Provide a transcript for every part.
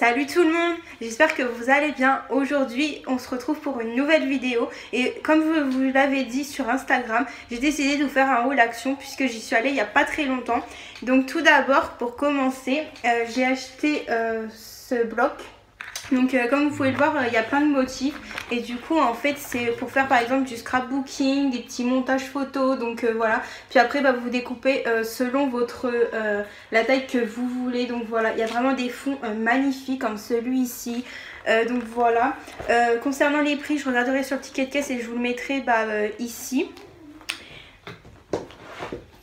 Salut tout le monde, j'espère que vous allez bien. Aujourd'hui on se retrouve pour une nouvelle vidéo et comme vous l'avez dit sur Instagram, j'ai décidé de vous faire un haul action puisque j'y suis allée il n'y a pas très longtemps. Donc tout d'abord pour commencer, j'ai acheté ce bloc. Donc comme vous pouvez le voir, il y a plein de motifs et du coup en fait c'est pour faire par exemple du scrapbooking, des petits montages photos, donc voilà. Puis après vous découpez selon la taille que vous voulez, donc voilà. Il y a vraiment des fonds magnifiques comme celui-ci. Donc voilà. Concernant les prix, je regarderai sur le ticket de caisse et je vous le mettrai ici.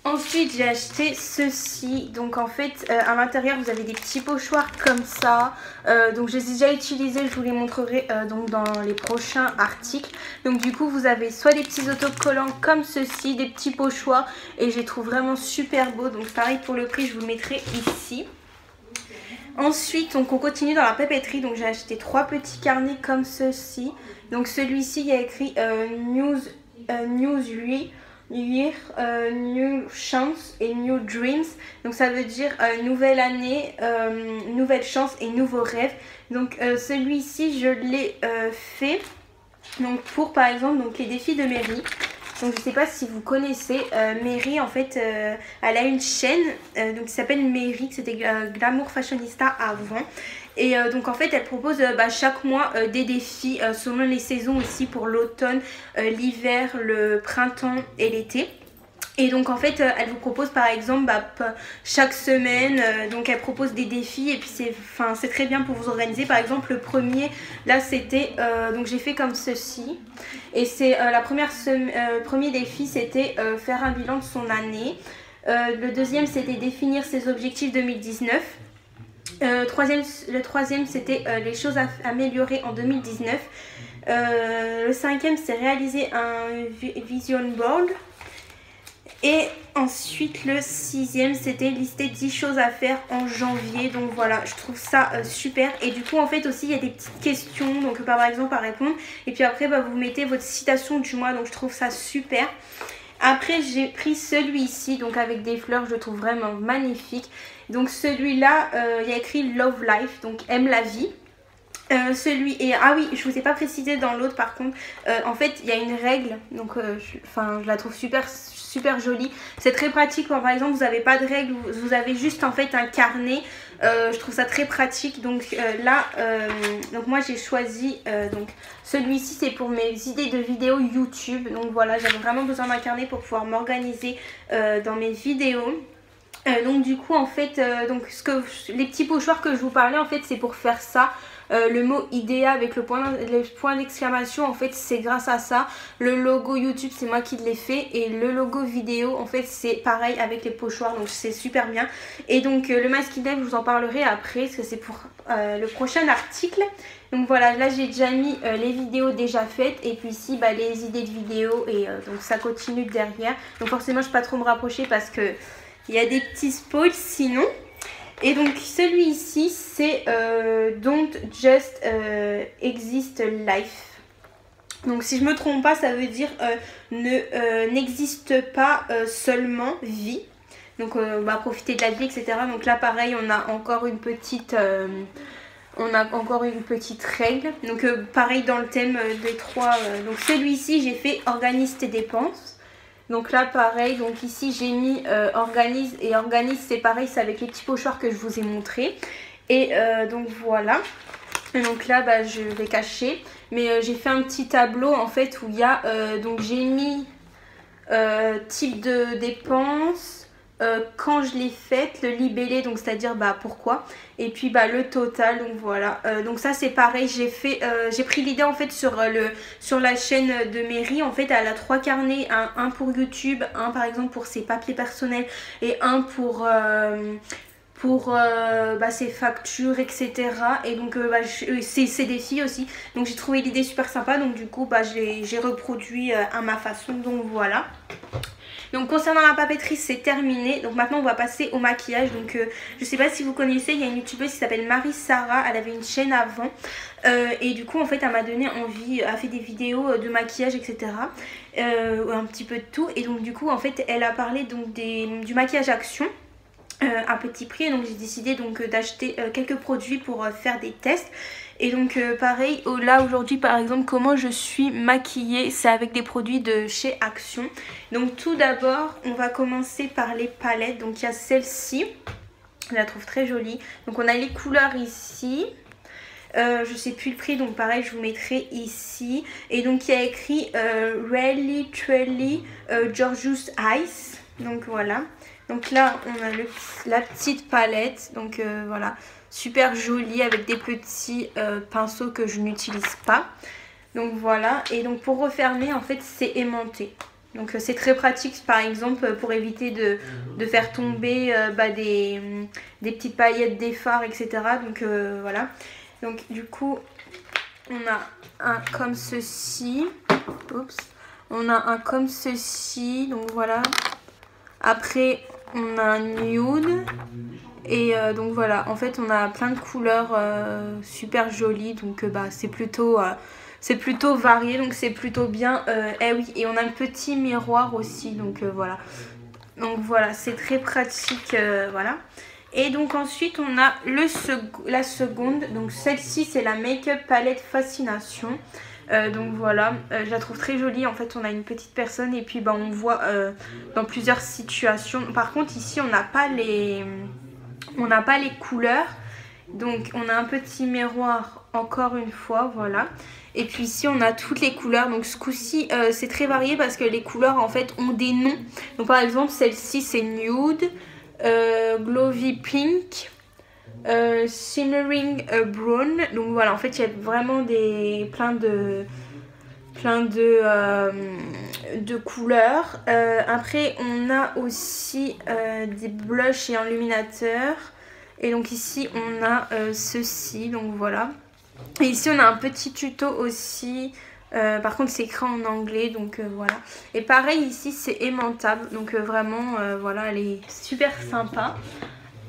Ensuite j'ai acheté ceci, donc en fait à l'intérieur vous avez des petits pochoirs comme ça, donc je les ai déjà utilisés, je vous les montrerai donc dans les prochains articles. Donc du coup vous avez soit des petits autocollants comme ceci, des petits pochoirs et je les trouve vraiment super beaux, donc pareil pour le prix je vous le mettrai ici. Ensuite donc on continue dans la papeterie, donc j'ai acheté 3 petits carnets comme ceci, donc celui-ci il y a écrit New Chance et New Dreams, donc ça veut dire nouvelle année, nouvelle chance et nouveaux rêves. Donc celui-ci je l'ai fait donc pour par exemple donc les défis de Mary. Donc je sais pas si vous connaissez Mary, en fait elle a une chaîne donc qui s'appelle Mary, c'était Glamour Fashionista avant. Et donc en fait elle propose chaque mois des défis selon les saisons aussi, pour l'automne, l'hiver, le printemps et l'été. Et donc en fait elle vous propose par exemple chaque semaine, donc elle propose des défis et puis c'est très bien pour vous organiser. Par exemple le premier là c'était donc j'ai fait comme ceci et c'est premier défi c'était faire un bilan de son année. Le deuxième c'était définir ses objectifs 2019. Le troisième c'était les choses à améliorer en 2019. Le cinquième c'est réaliser un vision board. Et ensuite le sixième c'était lister 10 choses à faire en janvier. Donc voilà, je trouve ça super. Et du coup en fait aussi il y a des petites questions, donc par exemple à répondre. Et puis après vous mettez votre citation du mois, donc je trouve ça super. Après j'ai pris celui-ci, donc avec des fleurs, je le trouve vraiment magnifique. Donc celui-là il y a écrit Love Life, donc aime la vie. Ah oui, je vous ai pas précisé dans l'autre par contre, en fait il y a une règle, donc je la trouve super jolie. C'est très pratique quand par exemple vous n'avez pas de règle, vous avez juste en fait un carnet. Je trouve ça très pratique. Donc donc moi j'ai choisi donc celui-ci, c'est pour mes idées de vidéos YouTube. Donc voilà, j'avais vraiment besoin d'un carnet pour pouvoir m'organiser dans mes vidéos. Donc du coup en fait les petits pochoirs que je vous parlais en fait c'est pour faire ça. Le mot idéa avec le point d'exclamation, en fait c'est grâce à ça. Le logo YouTube c'est moi qui l'ai fait et le logo vidéo en fait c'est pareil avec les pochoirs, donc c'est super bien. Et donc le masking tape je vous en parlerai après parce que c'est pour le prochain article. Donc voilà, là j'ai déjà mis les vidéos déjà faites et puis ici les idées de vidéos et donc ça continue derrière. Donc forcément je ne peux pas trop me rapprocher parce que il y a des petits spoils sinon. Et donc celui-ci c'est Don't Just Exist Life. Donc si je me trompe pas ça veut dire n'existe pas seulement vie. Donc profiter de la vie, etc. Donc là pareil on a encore une petite règle. Donc pareil dans le thème des trois. Donc celui-ci j'ai fait organise tes dépenses. Donc là pareil, donc ici j'ai mis organise, et organise c'est pareil, c'est avec les petits pochoirs que je vous ai montré. Et donc voilà. Et donc là je vais cacher. Mais j'ai fait un petit tableau en fait où il y a donc j'ai mis type de dépenses, quand je l'ai faite, le libellé, donc c'est à dire pourquoi, et puis le total. Donc voilà, donc ça c'est pareil, j'ai pris l'idée en fait sur la chaîne de Mary. En fait elle a 3 carnets, un pour YouTube, un par exemple pour ses papiers personnels et un pour ses factures, etc. Et donc c'est des filles aussi, donc j'ai trouvé l'idée super sympa. Donc du coup j'ai reproduit à ma façon. Donc voilà. Donc concernant la papeterie c'est terminé. Donc maintenant on va passer au maquillage. Donc je sais pas si vous connaissez, il y a une youtubeuse qui s'appelle Marie-Sarah. Elle avait une chaîne avant et du coup en fait elle m'a donné envie, elle fait des vidéos de maquillage, etc. Un petit peu de tout. Et donc du coup en fait elle a parlé donc du maquillage action. à petit prix. Donc j'ai décidé donc d'acheter quelques produits pour faire des tests. Et donc pareil, là aujourd'hui par exemple, comment je suis maquillée, c'est avec des produits de chez Action. Donc tout d'abord, on va commencer par les palettes. Donc il y a celle-ci, je la trouve très jolie. Donc on a les couleurs ici. Je sais plus le prix, donc pareil je vous mettrai ici. Et donc il y a écrit Really Truly Gorgeous Ice. Donc voilà. Donc là on a la petite palette. Donc voilà, super jolie avec des petits pinceaux que je n'utilise pas. Donc voilà. Et donc pour refermer en fait c'est aimanté. Donc c'est très pratique par exemple pour éviter de faire tomber des petites paillettes, des fards, etc. Donc voilà. Donc du coup on a un comme ceci. Oups. On a un comme ceci. Donc voilà. Après on a un nude. Et donc voilà. En fait on a plein de couleurs super jolies. Donc c'est plutôt varié. Donc c'est plutôt bien. Eh oui. Et on a le petit miroir aussi. Donc voilà. Donc voilà. C'est très pratique. Voilà. Et donc ensuite on a la seconde, donc celle-ci c'est la Make-up Palette Fascination. Donc voilà, je la trouve très jolie. En fait on a une petite personne et puis on voit dans plusieurs situations. Par contre ici on n'a pas les couleurs. Donc on a un petit miroir encore une fois, voilà. Et puis ici on a toutes les couleurs. Donc ce coup-ci c'est très varié parce que les couleurs en fait ont des noms. Donc par exemple celle-ci c'est Nude. Glowy Pink, Shimmering Brown. Donc voilà, en fait il y a vraiment plein de couleurs. Après on a aussi des blushs et enluminateurs. Et donc ici on a ceci, donc voilà. Et ici on a un petit tuto aussi. Par contre c'est écrit en anglais, donc voilà. Et pareil ici c'est aimantable, donc vraiment voilà, elle est super sympa.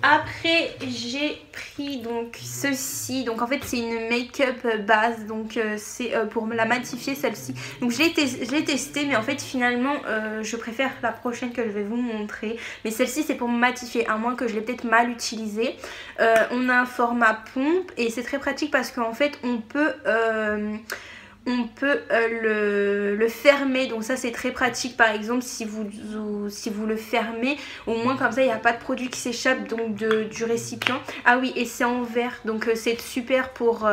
Après j'ai pris donc ceci, donc en fait c'est une make-up base, donc c'est pour la matifier celle-ci. Donc je l'ai testé mais en fait finalement je préfère la prochaine que je vais vous montrer. Mais celle-ci c'est pour matifier, à moins que je l'ai peut-être mal utilisée. On a un format pompe et c'est très pratique parce qu'en fait on peut le fermer, donc ça c'est très pratique. Par exemple si vous le fermez, au moins comme ça il n'y a pas de produit qui s'échappe donc du récipient. Ah oui, et c'est en verre, donc c'est super pour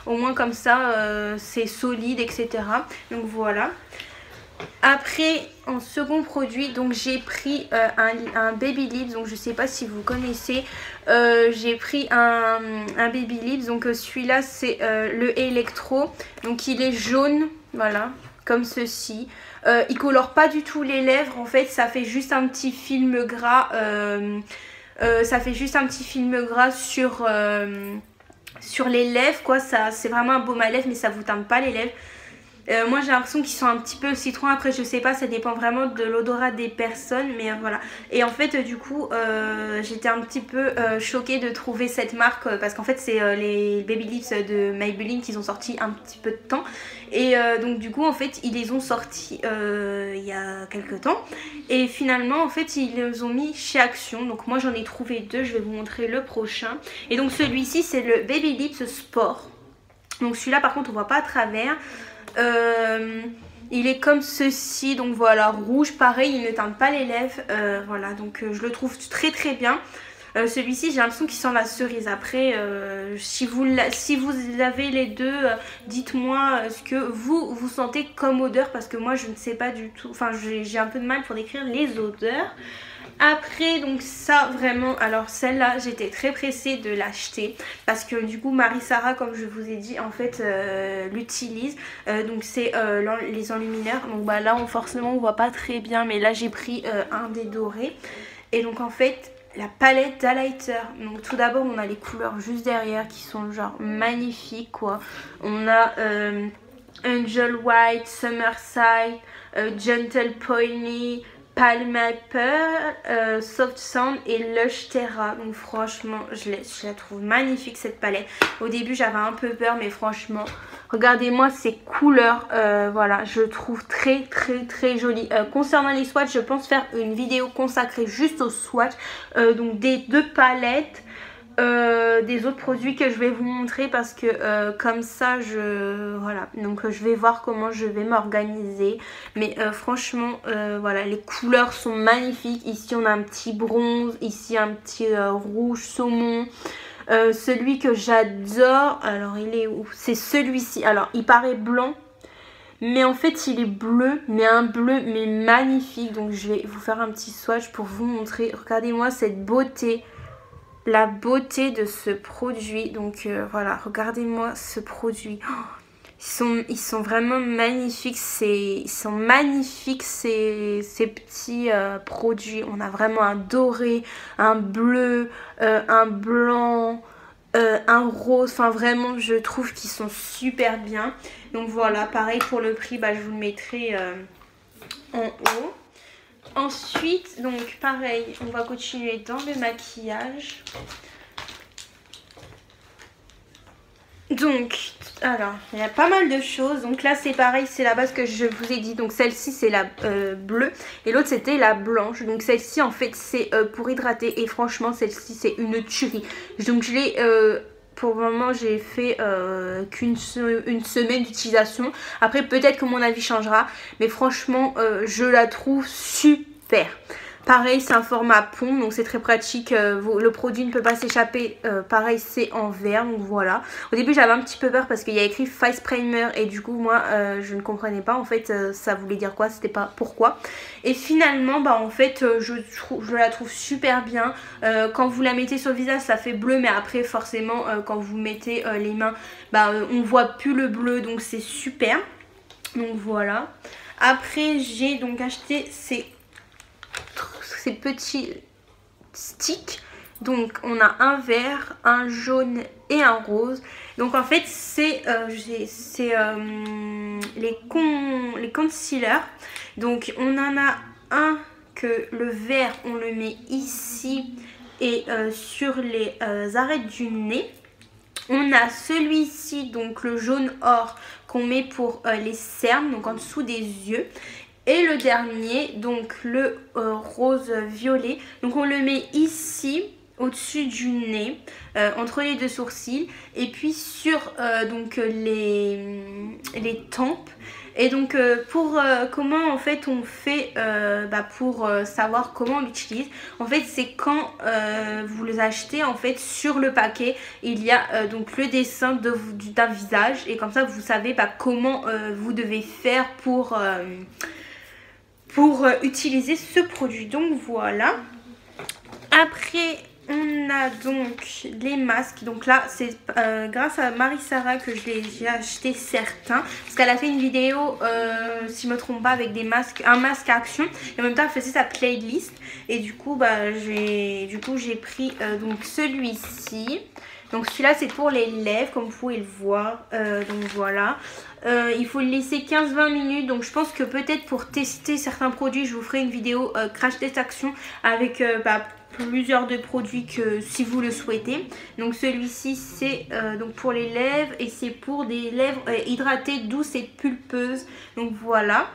au moins comme ça c'est solide, etc. Donc voilà. Après en second produit, donc j'ai pris un Baby Lips, donc je sais pas si vous connaissez. J'ai pris un Baby Lips, donc celui-là c'est le Electro, donc il est jaune, voilà, comme ceci. Il colore pas du tout les lèvres, en fait ça fait juste un petit film gras, sur les lèvres quoi. Ça c'est vraiment un baume à lèvres mais ça vous teinte pas les lèvres. Moi j'ai l'impression qu'ils sont un petit peu citron, après je sais pas, ça dépend vraiment de l'odorat des personnes, mais voilà. Et en fait du coup j'étais un petit peu choquée de trouver cette marque parce qu'en fait c'est les Baby Lips de Maybelline qu'ils ont sorti un petit peu de temps. Et donc du coup en fait ils les ont sortis il y a quelques temps. Et finalement en fait ils les ont mis chez Action. Donc moi j'en ai trouvé deux, je vais vous montrer le prochain. Et donc celui-ci c'est le Baby Lips Sport. Donc celui-là par contre on voit pas à travers. Il est comme ceci, donc voilà, rouge, pareil, il ne teinte pas les lèvres, voilà, donc je le trouve très très bien. Celui-ci j'ai l'impression qu'il sent la cerise. Après si vous avez les deux, dites-moi ce que vous sentez comme odeur, parce que moi je ne sais pas du tout, enfin j'ai un peu de mal pour décrire les odeurs. Après donc ça vraiment, alors celle-là j'étais très pressée de l'acheter parce que du coup Marie-Sara, comme je vous ai dit, en fait l'utilise. Donc c'est les enlumineurs. Donc là forcément on voit pas très bien, mais là j'ai pris un des dorés. Et donc en fait la palette d'highlighter, donc tout d'abord on a les couleurs juste derrière qui sont genre magnifiques quoi. On a Angel White, Summerside, Gentle Pony, Palmaper, Soft Sand et Lush Terra. Donc franchement je la trouve magnifique cette palette. Au début j'avais un peu peur mais franchement Regardez-moi ces couleurs, voilà, je trouve très joli. Concernant les swatchs, je pense faire une vidéo consacrée juste aux swatchs, donc des deux palettes. Des autres produits que je vais vous montrer parce que comme ça voilà, donc je vais voir comment je vais m'organiser, mais franchement voilà, les couleurs sont magnifiques. Ici on a un petit bronze, ici un petit rouge saumon. Celui que j'adore, alors il est où? C'est celui-ci. Alors il paraît blanc, mais en fait il est bleu, mais un bleu mais magnifique. Donc je vais vous faire un petit swatch pour vous montrer. Regardez-moi cette beauté, la beauté de ce produit. Donc voilà, regardez-moi ce produit. Oh, ils sont vraiment magnifiques. Ils sont magnifiques ces petits produits. On a vraiment un doré, un bleu, un blanc, un rose. Enfin vraiment, je trouve qu'ils sont super bien. Donc voilà, pareil pour le prix, bah, je vous le mettrai en haut. Ensuite, donc pareil, on va continuer dans le maquillage. Donc, alors, il y a pas mal de choses. Donc là, c'est pareil, c'est la base que je vous ai dit. Donc celle-ci, c'est la bleue et l'autre, c'était la blanche. Donc celle-ci, en fait, c'est pour hydrater. Et franchement, celle-ci, c'est une tuerie. Donc je l'ai... pour le moment, j'ai fait une semaine d'utilisation. Après, peut-être que mon avis changera. Mais franchement, je la trouve super. Pareil, c'est un format pont, donc c'est très pratique. Le produit ne peut pas s'échapper. Pareil, c'est en verre, donc voilà. Au début, j'avais un petit peu peur parce qu'il y a écrit Face Primer. Et du coup, moi, je ne comprenais pas. En fait, ça voulait dire quoi, c'était pas pourquoi. Et finalement, bah en fait, je la trouve super bien. Quand vous la mettez sur le visage, ça fait bleu. Mais après, forcément, quand vous mettez les mains, bah on voit plus le bleu. Donc c'est super. Donc voilà. Après, j'ai donc acheté ces petits sticks. Donc on a un vert, un jaune et un rose. Donc en fait c'est les concealers. Donc on en a un que le vert on le met ici et sur les arêtes du nez. On a celui-ci, donc le jaune or, qu'on met pour les cernes, donc en dessous des yeux. Et le dernier, donc le rose violet, donc on le met ici, au-dessus du nez, entre les deux sourcils. Et puis sur donc les tempes. Et donc pour comment en fait on fait pour savoir comment on l'utilise. En fait c'est quand vous les achetez, en fait sur le paquet il y a donc le dessin d'un visage. Et comme ça vous savez comment vous devez faire pour utiliser ce produit. Donc voilà. Après on a donc les masques. Donc là c'est grâce à Marie-Sara que j'ai acheté certains. Parce qu'elle a fait une vidéo si je me trompe pas avec des masques, un masque à action. Et en même temps elle faisait sa playlist. Et du coup bah j'ai pris donc celui-ci. Donc celui-là c'est pour les lèvres comme vous pouvez le voir. Donc voilà. Il faut le laisser 15-20 minutes. Donc je pense que peut-être pour tester certains produits je vous ferai une vidéo crash test action avec plusieurs de produits que si vous le souhaitez. Donc celui-ci c'est donc pour les lèvres et c'est pour des lèvres hydratées, douces et pulpeuses. Donc voilà.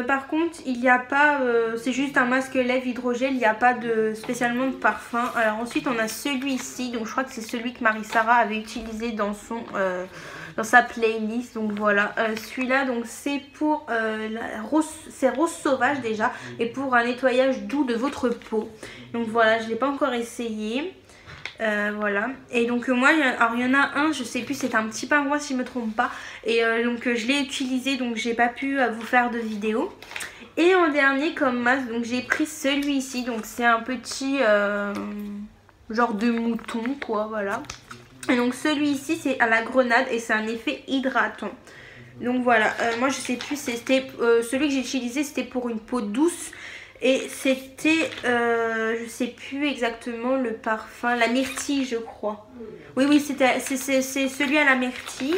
Par contre il n'y a pas c'est juste un masque lèvres hydrogel, il n'y a pas spécialement de parfum. Alors ensuite on a celui-ci, donc je crois que c'est celui que Marie-Sara avait utilisé dans sa playlist. Donc voilà, celui-là donc c'est pour c'est rose sauvage déjà, et pour un nettoyage doux de votre peau. Donc voilà, je ne l'ai pas encore essayé. Voilà, et donc moi il y en a un, je sais plus, c'est un petit pingouin si je me trompe pas, et donc je l'ai utilisé, donc j'ai pas pu vous faire de vidéo. Et en dernier comme masque, donc j'ai pris celui-ci, donc c'est un petit genre de mouton quoi, voilà. Et donc celui-ci c'est à la grenade et c'est un effet hydratant. Donc voilà, moi je sais plus, c'était celui que j'ai utilisé, c'était pour une peau douce. Et c'était, je sais plus exactement le parfum, la myrtille je crois. Oui, c'est celui à la myrtille.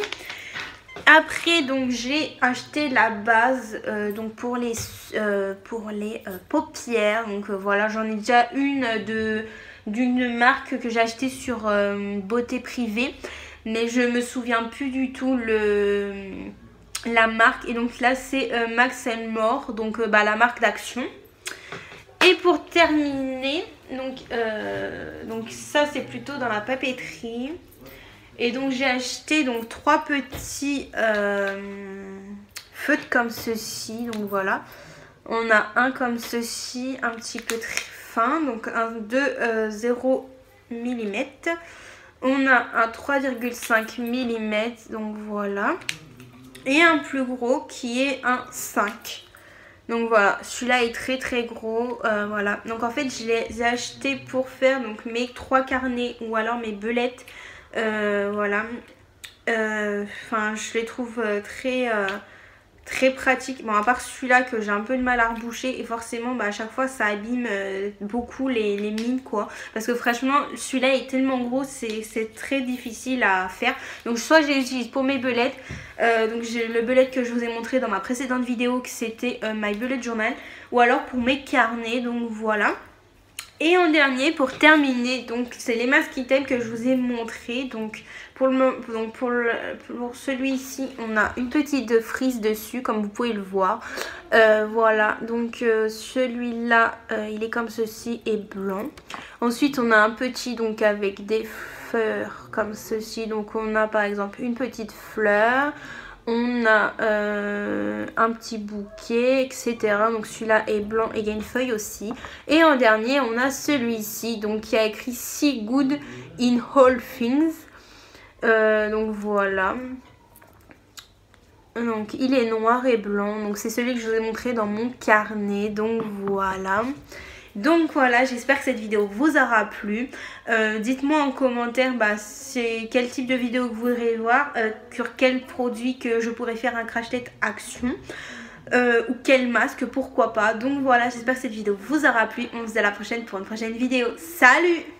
Après donc j'ai acheté la base donc pour les paupières. Donc voilà, j'en ai déjà une d'une marque que j'ai acheté sur Beauté Privée. mais je me souviens plus du tout la marque. Et donc là c'est Max & More, donc la marque d'Action. Et pour terminer, donc ça c'est plutôt dans la papeterie. Et donc j'ai acheté donc 3 petits feutres comme ceci. Donc voilà, on a un comme ceci, un petit peu très fin, donc un de 0 mm. On a un 3,5 mm, donc voilà. Et un plus gros qui est un 5. Donc voilà, celui-là est très très gros, voilà. Donc en fait je les ai achetés pour faire donc mes 3 carnets ou alors mes belettes, voilà. Enfin je les trouve très pratiques. Bon, à part celui-là que j'ai un peu de mal à reboucher et forcément à chaque fois ça abîme beaucoup les mines quoi. Parce que franchement celui-là est tellement gros, c'est très difficile à faire. Donc soit je les utilise pour mes belettes, donc j'ai le belette que je vous ai montré dans ma précédente vidéo que c'était My Bullet Journal, ou alors pour mes carnets, donc voilà. Et en dernier, pour terminer, donc c'est les masques item que je vous ai montré. Donc pour celui-ci, on a une petite frise dessus, comme vous pouvez le voir. Voilà, donc celui-là, il est comme ceci et blanc. Ensuite, on a un petit donc avec des fleurs comme ceci. Donc on a par exemple une petite fleur. On a un petit bouquet, etc. Donc celui-là est blanc et il y a une feuille aussi. Et en dernier, on a celui-ci, donc qui a écrit See Good in All Things. Donc voilà. Donc il est noir et blanc. Donc c'est celui que je vous ai montré dans mon carnet. Donc voilà. Donc voilà, j'espère que cette vidéo vous aura plu. Dites-moi en commentaire c'est quel type de vidéo que vous voudrez voir, sur quel produit que je pourrais faire un crash test action, ou quel masque, pourquoi pas. Donc voilà, j'espère que cette vidéo vous aura plu. On se dit à la prochaine pour une prochaine vidéo. Salut!